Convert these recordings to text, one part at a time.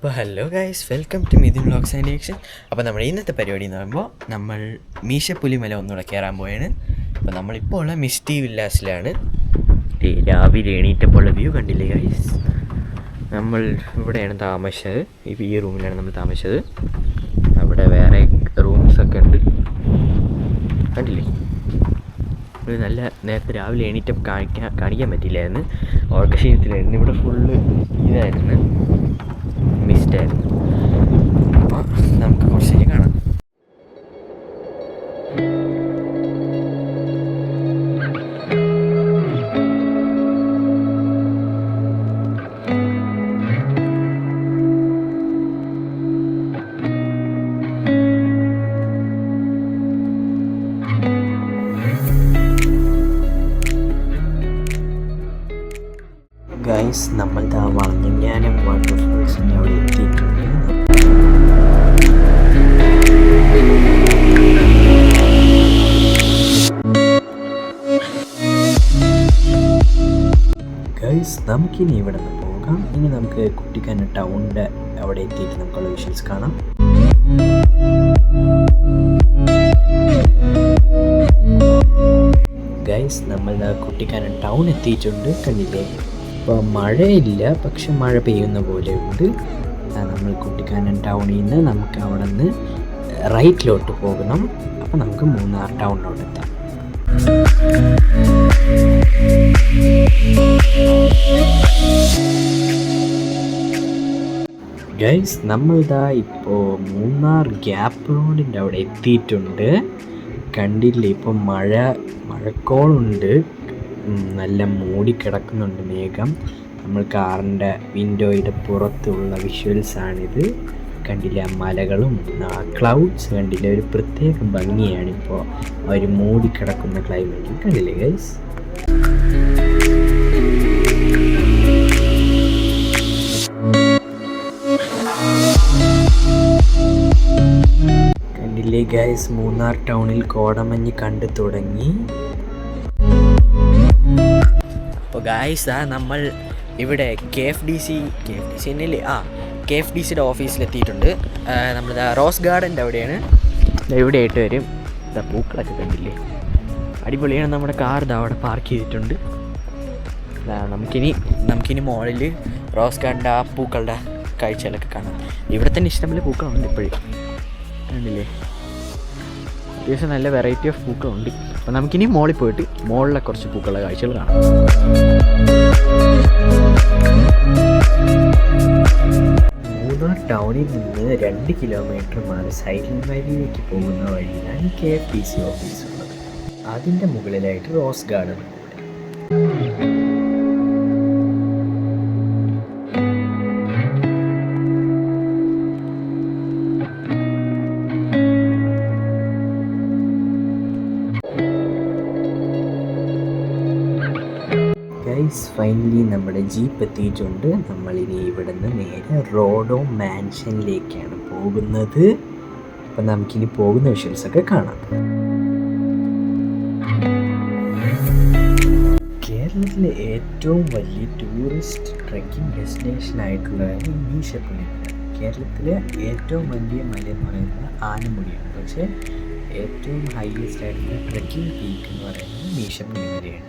അപ്പോൾ hello guys, welcome to Mithun vlogs and action. അപ്പോൾ നമ്മുടെ ഇന്നത്തെ പരിപാടി എന്ന് പറയുമ്പോൾ നമ്മൾ മീശപ്പുലിമല ഒന്നുകൂടെ കയറാൻ പോയാണ്. അപ്പോൾ നമ്മളിപ്പോൾ ഉള്ള മിസ്റ്റി വില്ലാസിലാണ്. രാവിലെ എണീറ്റപ്പോൾ ഉള്ള വ്യൂ കണ്ടില്ലേ ഗൈസ്? നമ്മൾ ഇവിടെയാണ് താമസിച്ചത്. ഈ റൂമിലാണ് നമ്മൾ താമസിച്ചത്. അവിടെ വേറെ റൂംസൊക്കെ ഉണ്ട്, കണ്ടില്ലേ? ഒരു നല്ല നേരത്തെ രാവിലെ എണീറ്റം കാണിക്കാൻ പറ്റില്ലായിരുന്നു, ഓർക്കശീലത്തിലായിരുന്നു. ഇവിടെ ഫുള്ള് ഇതായിരുന്നു, മിസ്റ്റായിരുന്നു. അപ്പോൾ നമുക്ക് കുറച്ചേരി കാണാം. ഗൈസ്, നമ്മൾ വളഞ്ഞാനം വാട്ടർഫോൾസിൻ്റെ അവിടെ എത്തിയിട്ടുണ്ട്. ഗൈസ്, നമുക്കിനി ഇവിടെ നിന്ന് പോകാം. ഇനി നമുക്ക് കുട്ടിക്കാനം ടൗണിൻ്റെ അവിടെ എത്തിയിട്ട് നമുക്കുള്ള വിഷ്വൽസ് കാണാം. ഗൈസ്, നമ്മൾ കുട്ടിക്കാനം ടൗൺ എത്തിയിട്ടുണ്ട്, കണ്ടില്ലേ? ഇപ്പോൾ മഴയില്ല, പക്ഷെ മഴ പെയ്യുന്ന പോലെ ഉണ്ട്. നമ്മൾ കുട്ടിക്കാനം ടൗണിൽ നിന്ന് നമുക്ക് അവിടെ നിന്ന് റൈറ്റിലോട്ട് പോകണം. അപ്പോൾ നമുക്ക് മൂന്നാർ ടൗണിലോട്ട് എത്താം. ഗൈസ്, നമ്മളിതാ ഇപ്പോൾ മൂന്നാർ ഗ്യാപ്പ് റോഡിൻ്റെ അവിടെ എത്തിയിട്ടുണ്ട്. കണ്ടില്ലേ? ഇപ്പോൾ മഴക്കോളുണ്ട്, നല്ല മൂടിക്കിടക്കുന്നുണ്ട് മേഘം. നമ്മൾ കാറിൻ്റെ വിൻഡോയുടെ പുറത്തുള്ള വിഷ്വൽസാണിത്. കണ്ടില്ല? മലകളും ക്ലൗഡ്സ് കണ്ടില്ല? ഒരു പ്രത്യേക ഭംഗിയാണിപ്പോൾ ആ ഒരു മൂടിക്കിടക്കുന്ന ക്ലൈമറ്റ്. കണ്ടില്ലേ ഗൈസ്? കണ്ടില്ലേ ഗൈസ്? മൂന്നാർ ടൗണിൽ കോടമഞ്ഞ് കണ്ടു തുടങ്ങി. അപ്പോൾ ഗായ്സ്, നമ്മൾ ഇവിടെ കെ എഫ് ഡി സിയുടെ ഓഫീസിലെത്തിയിട്ടുണ്ട്. നമ്മളിതാ റോസ് ഗാർഡൻ്റെ അവിടെയാണ്. ഇവിടെ ആയിട്ട് വരും. ഇതാ പൂക്കളൊക്കെ കണ്ടില്ലേ? അടിപൊളിയാണ്. നമ്മുടെ കാർ ഇതാ അവിടെ പാർക്ക് ചെയ്തിട്ടുണ്ട്. നമുക്കിനി മോളിൽ റോസ് ഗാർഡൻ്റെ ആ പൂക്കളുടെ കാഴ്ചകളൊക്കെ കാണാം. ഇവിടെ തന്നെ ഇഷ്ടംപോലെ പൂക്കളുണ്ട് ഇപ്പോഴും, കണ്ടില്ലേ? അത്യാവശ്യം നല്ല വെറൈറ്റി ഓഫ് പൂക്കളുണ്ട്. അപ്പോൾ നമുക്കിനി മോളിൽ പോയിട്ട് മോളിലെ കുറച്ച് പൂക്കളുടെ കാഴ്ചകൾ കാണാം. മൂന്നാർ ടൗണിൽ നിന്ന് 2 കിലോമീറ്റർ മാറി സൈലന്റ് വാലിയിലേക്ക് പോകുന്ന വഴിയിലാണ് KFDC ഓഫീസ് ഉള്ളത്. അതിൻ്റെ മുകളിലായിട്ട് റോസ് ഗാർഡൻ ഉണ്ട്. ഗൈസ്, ഫൈനലി നമ്മുടെ ജീപ്പ് എത്തിയിട്ടുണ്ട്. നമ്മളിനി ഇവിടെ നിന്ന് നേരെ റോഡോ മാൻഷനിലേക്കാണ് പോകുന്നത്. അപ്പം നമുക്കിനി പോകുന്ന വിഷ്വൽസൊക്കെ കാണാം. കേരളത്തിലെ ഏറ്റവും വലിയ ടൂറിസ്റ്റ് ട്രെക്കിംഗ് ഡെസ്റ്റിനേഷനായിട്ടുള്ള മീശപ്പുലിമല. കേരളത്തിലെ ഏറ്റവും വലിയ മല എന്ന് പറയുന്നത് ആനമുടിയാണ്, പക്ഷേ ഏറ്റവും ഹൈയസ്റ്റ് ആയിട്ടുള്ള ട്രെക്കിംഗ് പീക്ക് എന്ന് പറയുന്നത് മീശപ്പുലിമലയാണ്.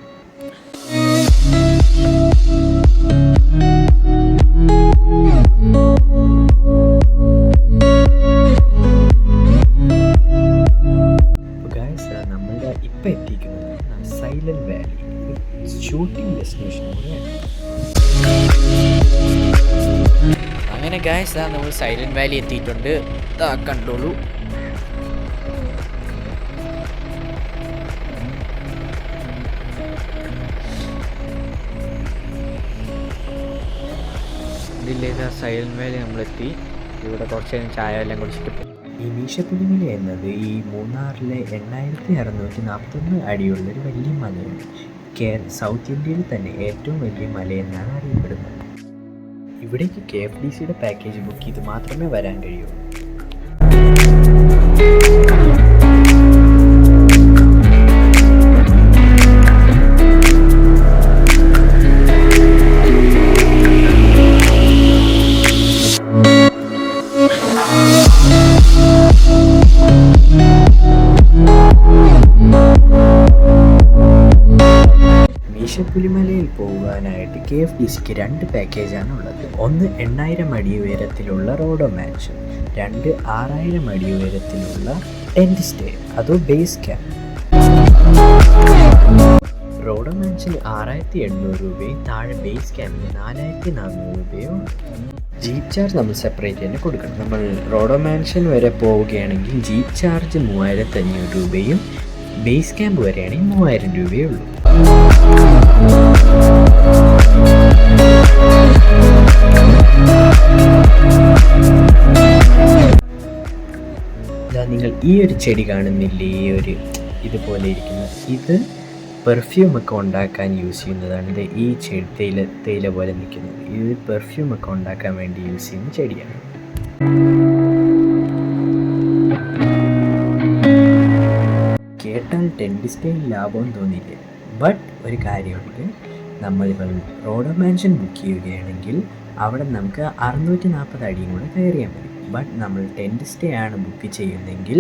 നമ്മളുടെ ഇപ്പം എത്തിക്കുന്നത് സൈലന്റ് വാലി, ഷൂട്ടിംഗ് ഡെസ്റ്റിനേഷൻ കൂടെയാണ്. അങ്ങനെ ഗൈസ്, നമ്മൾ സൈലന്റ് വാലി എത്തിയിട്ടുണ്ട്. കണ്ടോളൂ. ഇതിലേക്ക് സൈലന്റ് വാലി നമ്മളെത്തി. ഇവിടെ കുറച്ച് നേരം ചായ എല്ലാം കുടിച്ചിട്ട് പോകും. ഈ മീശപ്പുലിമല എന്നത് ഈ മൂന്നാറിലെ 8641 അടിയുള്ളൊരു വലിയ മലയാണ്. സൗത്ത് ഇന്ത്യയിൽ തന്നെ ഏറ്റവും വലിയ മലയെന്നാണ് അറിയപ്പെടുന്നത്. ഇവിടേക്ക് KFDCയുടെ പാക്കേജ് ബുക്ക് ചെയ്ത് മാത്രമേ വരാൻ കഴിയൂ. മീശപ്പുലിമലയിൽ പോകാനായിട്ട് KFDCക്ക് 2 പാക്കേജാണ് ഉള്ളത്. ഒന്ന് 8000 അടി ഉയരത്തിലുള്ള റോഡോ മാൻഷൻ, 2 6000 അടി ഉയരത്തിലുള്ള ടെൻറ്റ് സ്റ്റേ അതോ ബേസ് ക്യാമ്പ്. റോഡോ മാൻഷന് 6800 രൂപയും താഴെ ബേസ് ക്യാമ്പിന് 4400 രൂപയും. ജീപ്പ് ചാർജ് നമ്മൾ സെപ്പറേറ്റ് തന്നെ കൊടുക്കണം. നമ്മൾ റോഡോ മാൻഷൻ വരെ പോവുകയാണെങ്കിൽ ജീപ്പ് ചാർജ് 3500 രൂപയും ബേസ് ക്യാമ്പ് വരെയാണെങ്കിൽ 3000 രൂപയേ ഉള്ളൂ. നിങ്ങൾ ഈ ഒരു ചെടി കാണുന്നില്ലേ, ഈ ഒരു ഇതുപോലെ ഇരിക്കുന്ന, ഇത് പെർഫ്യൂമൊക്കെ ഉണ്ടാക്കാൻ യൂസ് ചെയ്യുന്നതാണ്. ഇത് ഈ ചെടി തേയില പോലെ നിൽക്കുന്നത്, ഇത് പെർഫ്യൂമൊക്കെ ഉണ്ടാക്കാൻ വേണ്ടി യൂസ് ചെയ്യുന്ന ചെടിയാണ്. കേട്ടാൽ ടെൻറ്റ് സ്റ്റേ ലാഭം തോന്നിയില്ലേ? ബട്ട് ഒരു കാര്യമുണ്ട്, നമ്മളിപ്പോൾ റോഡോ മാൻഷൻ ബുക്ക് ചെയ്യുകയാണെങ്കിൽ അവിടെ നമുക്ക് 640 അടിയും കൂടെ കയറിയാൽ മതി. ബട്ട് നമ്മൾ ടെൻറ്റ് സ്റ്റേ ആണ് ബുക്ക് ചെയ്യുന്നതെങ്കിൽ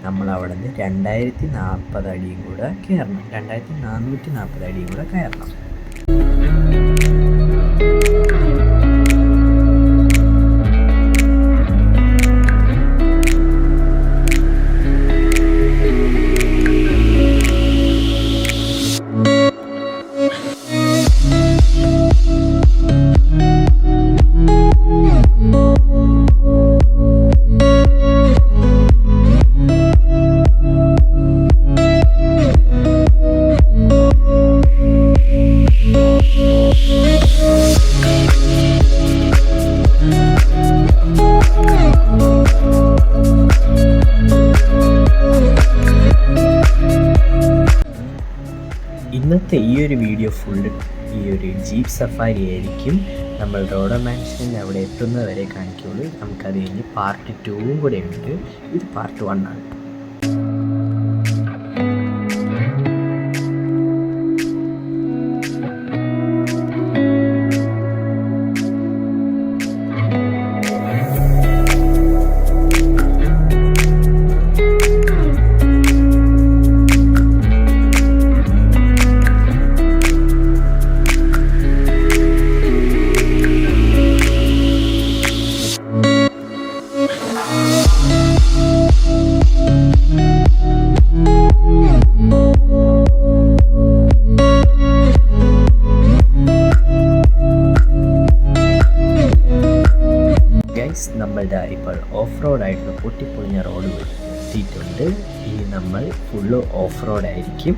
നമ്മൾ അവിടെ നിന്ന് 2040 അടിയും കൂടെ കയറണം, 2440 അടിയും കൂടെ കയറണം. ഇന്നത്തെ ഈ ഒരു വീഡിയോ ഫുള്ള് ഈ ഒരു ജീപ്പ് സഫാരി ആയിരിക്കും. നമ്മൾ റോഡോ മാൻഷൻ അവിടെ എത്തുന്നത് വരെ കാണിക്കുള്ളൂ. നമുക്കത് കഴിഞ്ഞ് പാർട്ട് 2 കൂടെ ഉണ്ട്. ഇത് പാർട്ട് 1 ആണ്. നമ്മളുടെ ഇപ്പോൾ ഓഫ് റോഡായിട്ടുള്ള പൊട്ടിപ്പൊളിഞ്ഞ റോഡ് എത്തിയിട്ടുണ്ട്. ഇനി നമ്മൾ ഫുള്ള് ഓഫ് റോഡായിരിക്കും.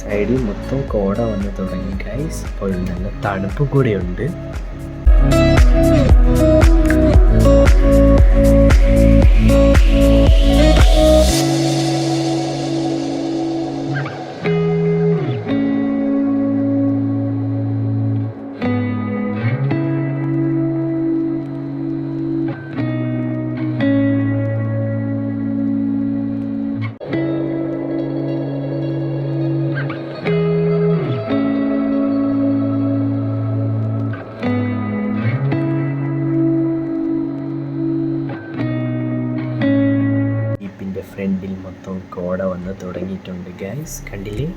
സൈഡിൽ മൊത്തം കോട വന്ന് തുടങ്ങി ഗൈസ്. ഇപ്പോൾ നല്ല തണുപ്പ് കൂടെയുണ്ട്. ഫ്രണ്ടിൽ മൊത്തം കോട വന്ന് തുടങ്ങിയിട്ടുണ്ട് ഗൈസ്, കണ്ടില്ലേ?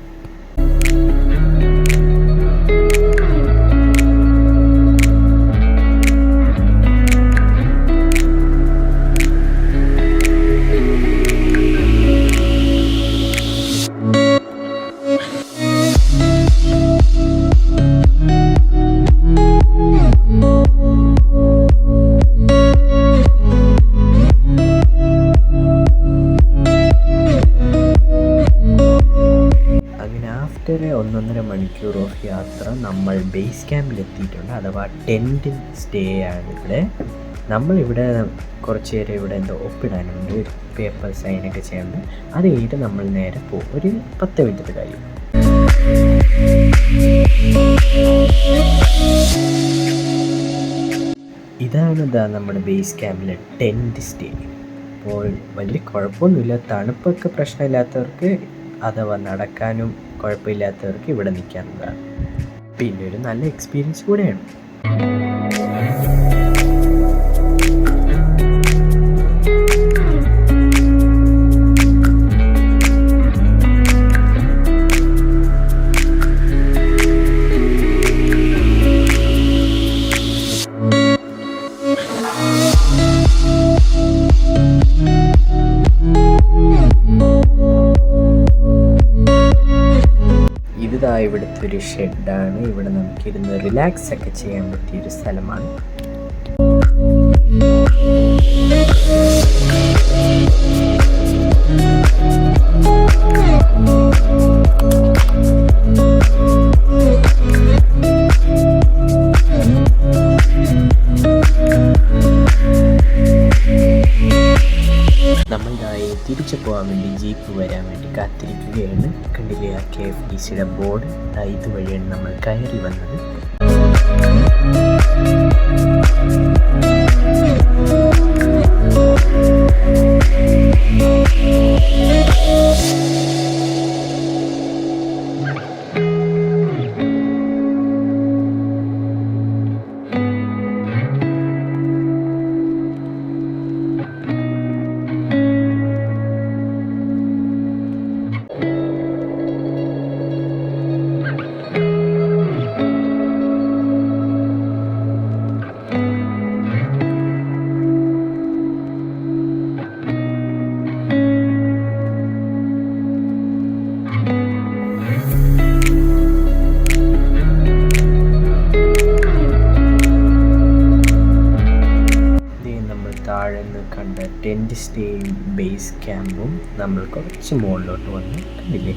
ആഫ്റ്റർ 1.5 മണിക്കൂർ ഓഫ് യാത്ര നമ്മൾ ബേസ് ക്യാമ്പിലെത്തിയിട്ടുണ്ട്. അഥവാ ടെൻറ്റ് സ്റ്റേ ആണ് ഇവിടെ. നമ്മളിവിടെ കുറച്ച് നേരം ഇവിടെ എന്തോ ഒപ്പിടാനുണ്ട്, ഒരു പേപ്പർ സൈനൊക്കെ ചെയ്യാനുണ്ട്. അത് കഴിഞ്ഞിട്ട് നമ്മൾ നേരെ പോകും. ഒരു 10 മിനിറ്റ് കാര്യം. ഇതാണ് നമ്മുടെ ബേസ് ക്യാമ്പിലെ ടെൻറ്റ് സ്റ്റേ. അപ്പോൾ വലിയ കുഴപ്പമൊന്നുമില്ല, തണുപ്പൊക്കെ പ്രശ്നമില്ലാത്തവർക്ക് അഥവാ നടക്കാനും കുഴപ്പമില്ലാത്തവർക്ക് ഇവിടെ നിൽക്കാവുന്നതാണ്. പിന്നെ ഒരു നല്ല എക്സ്പീരിയൻസ് കൂടെയാണ്. ഇവിടുത്തെ ഒരു ഷെഡാണ്. ഇവിടെ നമുക്കിരുന്ന് റിലാക്സ് ഒക്കെ ചെയ്യാൻ പറ്റിയൊരു സ്ഥലമാണ്. നമ്മളിതായി തിരിച്ചു പോകാൻ വേണ്ടി ജീപ്പ് വരാൻ വേണ്ടി കാത്തിരിക്കുകയാണ്. കണ്ടില്ലേ ആ KFTCയുടെ ബോർഡ്? ഇതുവഴിയാണ് നമ്മൾ കയറി വന്നത്. കണ്ട ടെൻറ്റ് സ്റ്റേയും ബേസ് ക്യാമ്പും നമ്മൾ കുറച്ച് മുകളിലോട്ട് വന്ന് കണ്ടില്ലേ.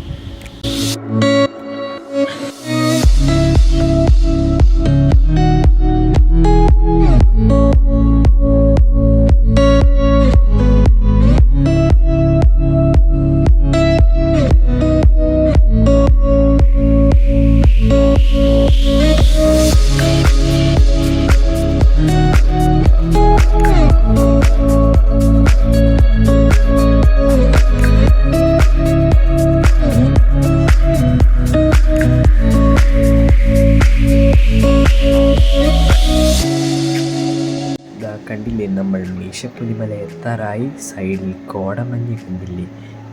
കണ്ടില്ലേ, നമ്മൾ മീശപ്പുലിമല എത്താറായി. സൈഡിൽ കോടമഞ്ഞ് കണ്ടില്ലേ.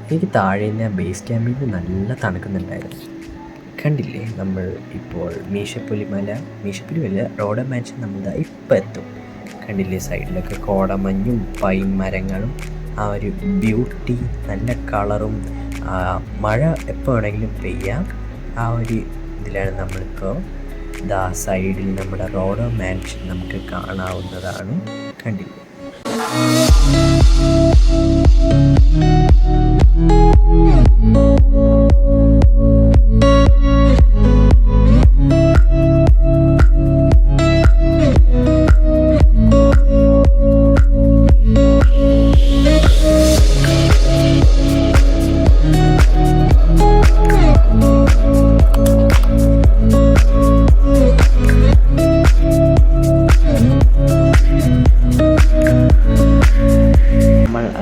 എനിക്ക് താഴെ തന്നെ ബേസ് ക്യാമ്പിൽ നിന്ന് നല്ല തണുക്കുന്നുണ്ടായിരുന്നു. കണ്ടില്ലേ, നമ്മൾ ഇപ്പോൾ മീശപ്പുലിമല റോഡ് മാൻഷൻ നമ്മൾ ഇപ്പം എത്തും. കണ്ടില്ലേ, സൈഡിലൊക്കെ കോടമഞ്ഞും പൈൻ മരങ്ങളും ആ ഒരു ബ്യൂട്ടി, നല്ല കളറും. മഴ എപ്പോൾ വേണമെങ്കിലും പെയ്യാം. ആ ഒരു ഇതിലാണ് നമ്മളിപ്പോൾ സൈഡിൽ നമ്മുടെ റോഡ് മാൻഷൻ നമുക്ക് കാണാവുന്നതാണ്. കണ്ടില്ലേ.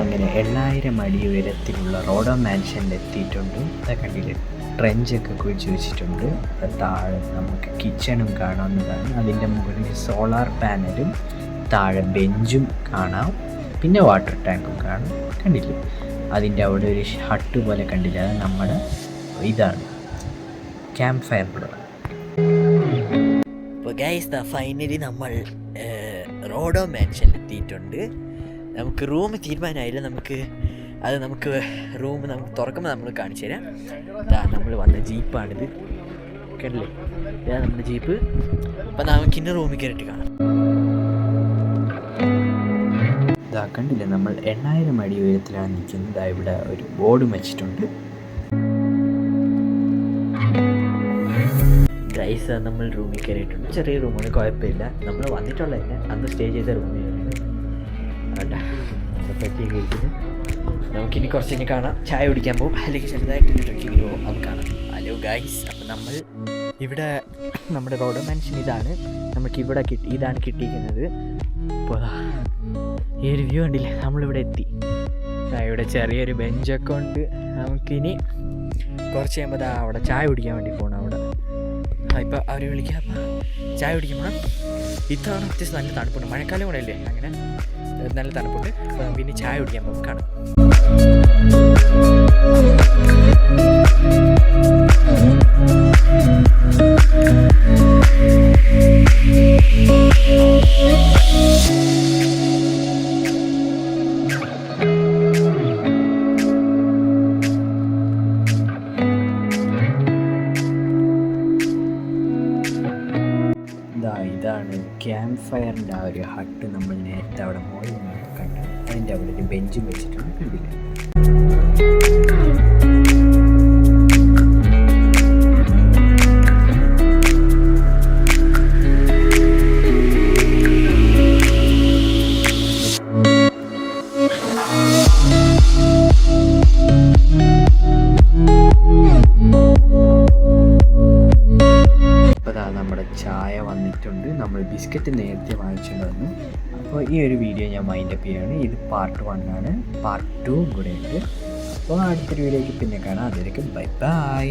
അങ്ങനെ 8000 അടി ഉയരത്തിലുള്ള റോഡോ മാൻഷനിൽ എത്തിയിട്ടുണ്ട്. കണ്ടില്ലേ, ട്രെഞ്ചൊക്കെ കുഴിച്ച് വെച്ചിട്ടുണ്ട്. താഴെ നമുക്ക് കിച്ചണും കാണാവുന്നതാണ്. അതിൻ്റെ മുകളിൽ സോളാർ പാനലും താഴെ ബെഞ്ചും കാണാം. പിന്നെ വാട്ടർ ടാങ്കും കാണാം. കണ്ടില്ലേ, അതിൻ്റെ അവിടെ ഒരു ഹട്ട് പോലെ കണ്ടില്ലേ, അത് നമ്മുടെ ഇതാണ് ക്യാമ്പ് ഫയർ ബ്ലോ. അപ്പോൾ ഗൈസ് ഫൈനലി നമ്മൾ റോഡോ മാൻഷനിൽ എത്തിയിട്ടുണ്ട്. നമുക്ക് റൂം തീരുമാനമായില്ല. നമുക്ക് റൂം നമുക്ക് തുറക്കുമ്പോൾ നമ്മൾ കാണിച്ചു തരാം. നമ്മൾ വന്ന ജീപ്പാണിത്, കണ്ടില്ലേ, ഇതാണ് നമ്മുടെ ജീപ്പ്. അപ്പം നമുക്കിന്ന് റൂമിൽ കയറിയിട്ട് കാണാം. കണ്ടില്ലേ, നമ്മൾ 8000 അടി ഉയരത്തിലാണ് നിൽക്കുന്നത്. ഇവിടെ ഒരു ബോർഡും വെച്ചിട്ടുണ്ട്. ഗൈസ് നമ്മൾ റൂമിൽ കയറിയിട്ടുണ്ട്. ചെറിയ റൂമാണ്, കുഴപ്പമില്ല. നമ്മൾ വന്നിട്ടുള്ളതല്ല, അന്ന് സ്റ്റേ ചെയ്ത റൂമിൽ പറ്റിയൊക്കെ ഇരിക്കുന്നത്. നമുക്കിനി കുറച്ച് ഇനി കാണാം. ചായ കുടിക്കാൻ പോകും, അല്ലെങ്കിൽ ചെറുതായിട്ട് ട്രക്കിങ്ങിന് പോകും. അത് കാണാം. ഹലോ ഗൈസ്, അപ്പം നമ്മൾ ഇവിടെ നമ്മുടെ റോഡ് മാൻഷൻ ഇതാണ്. നമുക്കിവിടെ ഇതാണ് കിട്ടിയിരിക്കുന്നത്. ഇപ്പോൾ ഈ ഒരു വ്യൂ കണ്ടില്ലേ, നമ്മളിവിടെ എത്തി. ഇവിടെ ചെറിയൊരു ബെഞ്ചൊക്കെ ഉണ്ട്. നമുക്കിനി കുറച്ച് കഴിയുമ്പോൾ അവിടെ ചായ കുടിക്കാൻ വേണ്ടി പോകണം. അവിടെ ഇപ്പോൾ അവർ വിളിക്കുക, അപ്പം ചായ കുടിക്കാൻ പോകണം. ഇത്തവണ അത്യാവശ്യം നല്ല തണുപ്പുണ്ട്, മഴക്കാലം കൂടെ അല്ലേ, അങ്ങനെ നല്ല തണുപ്പുണ്ട്. അപ്പോൾ നമുക്ക് ഇനി ചായ കുടിക്കാൻ പോകും, കാണാം. ഇതാണ് ക്യാമ്പ് ഫയറിൻ്റെ ആ ഒരു ഹട്ട്. നമ്മൾ നേരത്തെ അവിടെ മോളിൽ നിന്ന് കണ്ടു. അതിൻ്റെ അവിടെ ഒരു ബെഞ്ചും വെച്ചിട്ടുണ്ട്, കണ്ടില്ല? നമ്മുടെ ചായ വന്നിട്ടുണ്ട്. നമ്മൾ ബിസ്ക്കറ്റ് നേരത്തെ വാങ്ങിച്ചുകൊണ്ട് വന്നു. അപ്പോൾ ഈ ഒരു വീഡിയോ ഞാൻ വൈൻഡപ്പ് ചെയ്യുകയാണ്. ഇത് പാർട്ട് 1 ആണ്, പാർട്ട് 2 കൂടെ ഉണ്ട്. അപ്പോൾ അടുത്തൊരു വീഡിയോയ്ക്ക് പിന്നെ കാണാം. അതിലേക്ക് ബൈ ബൈ.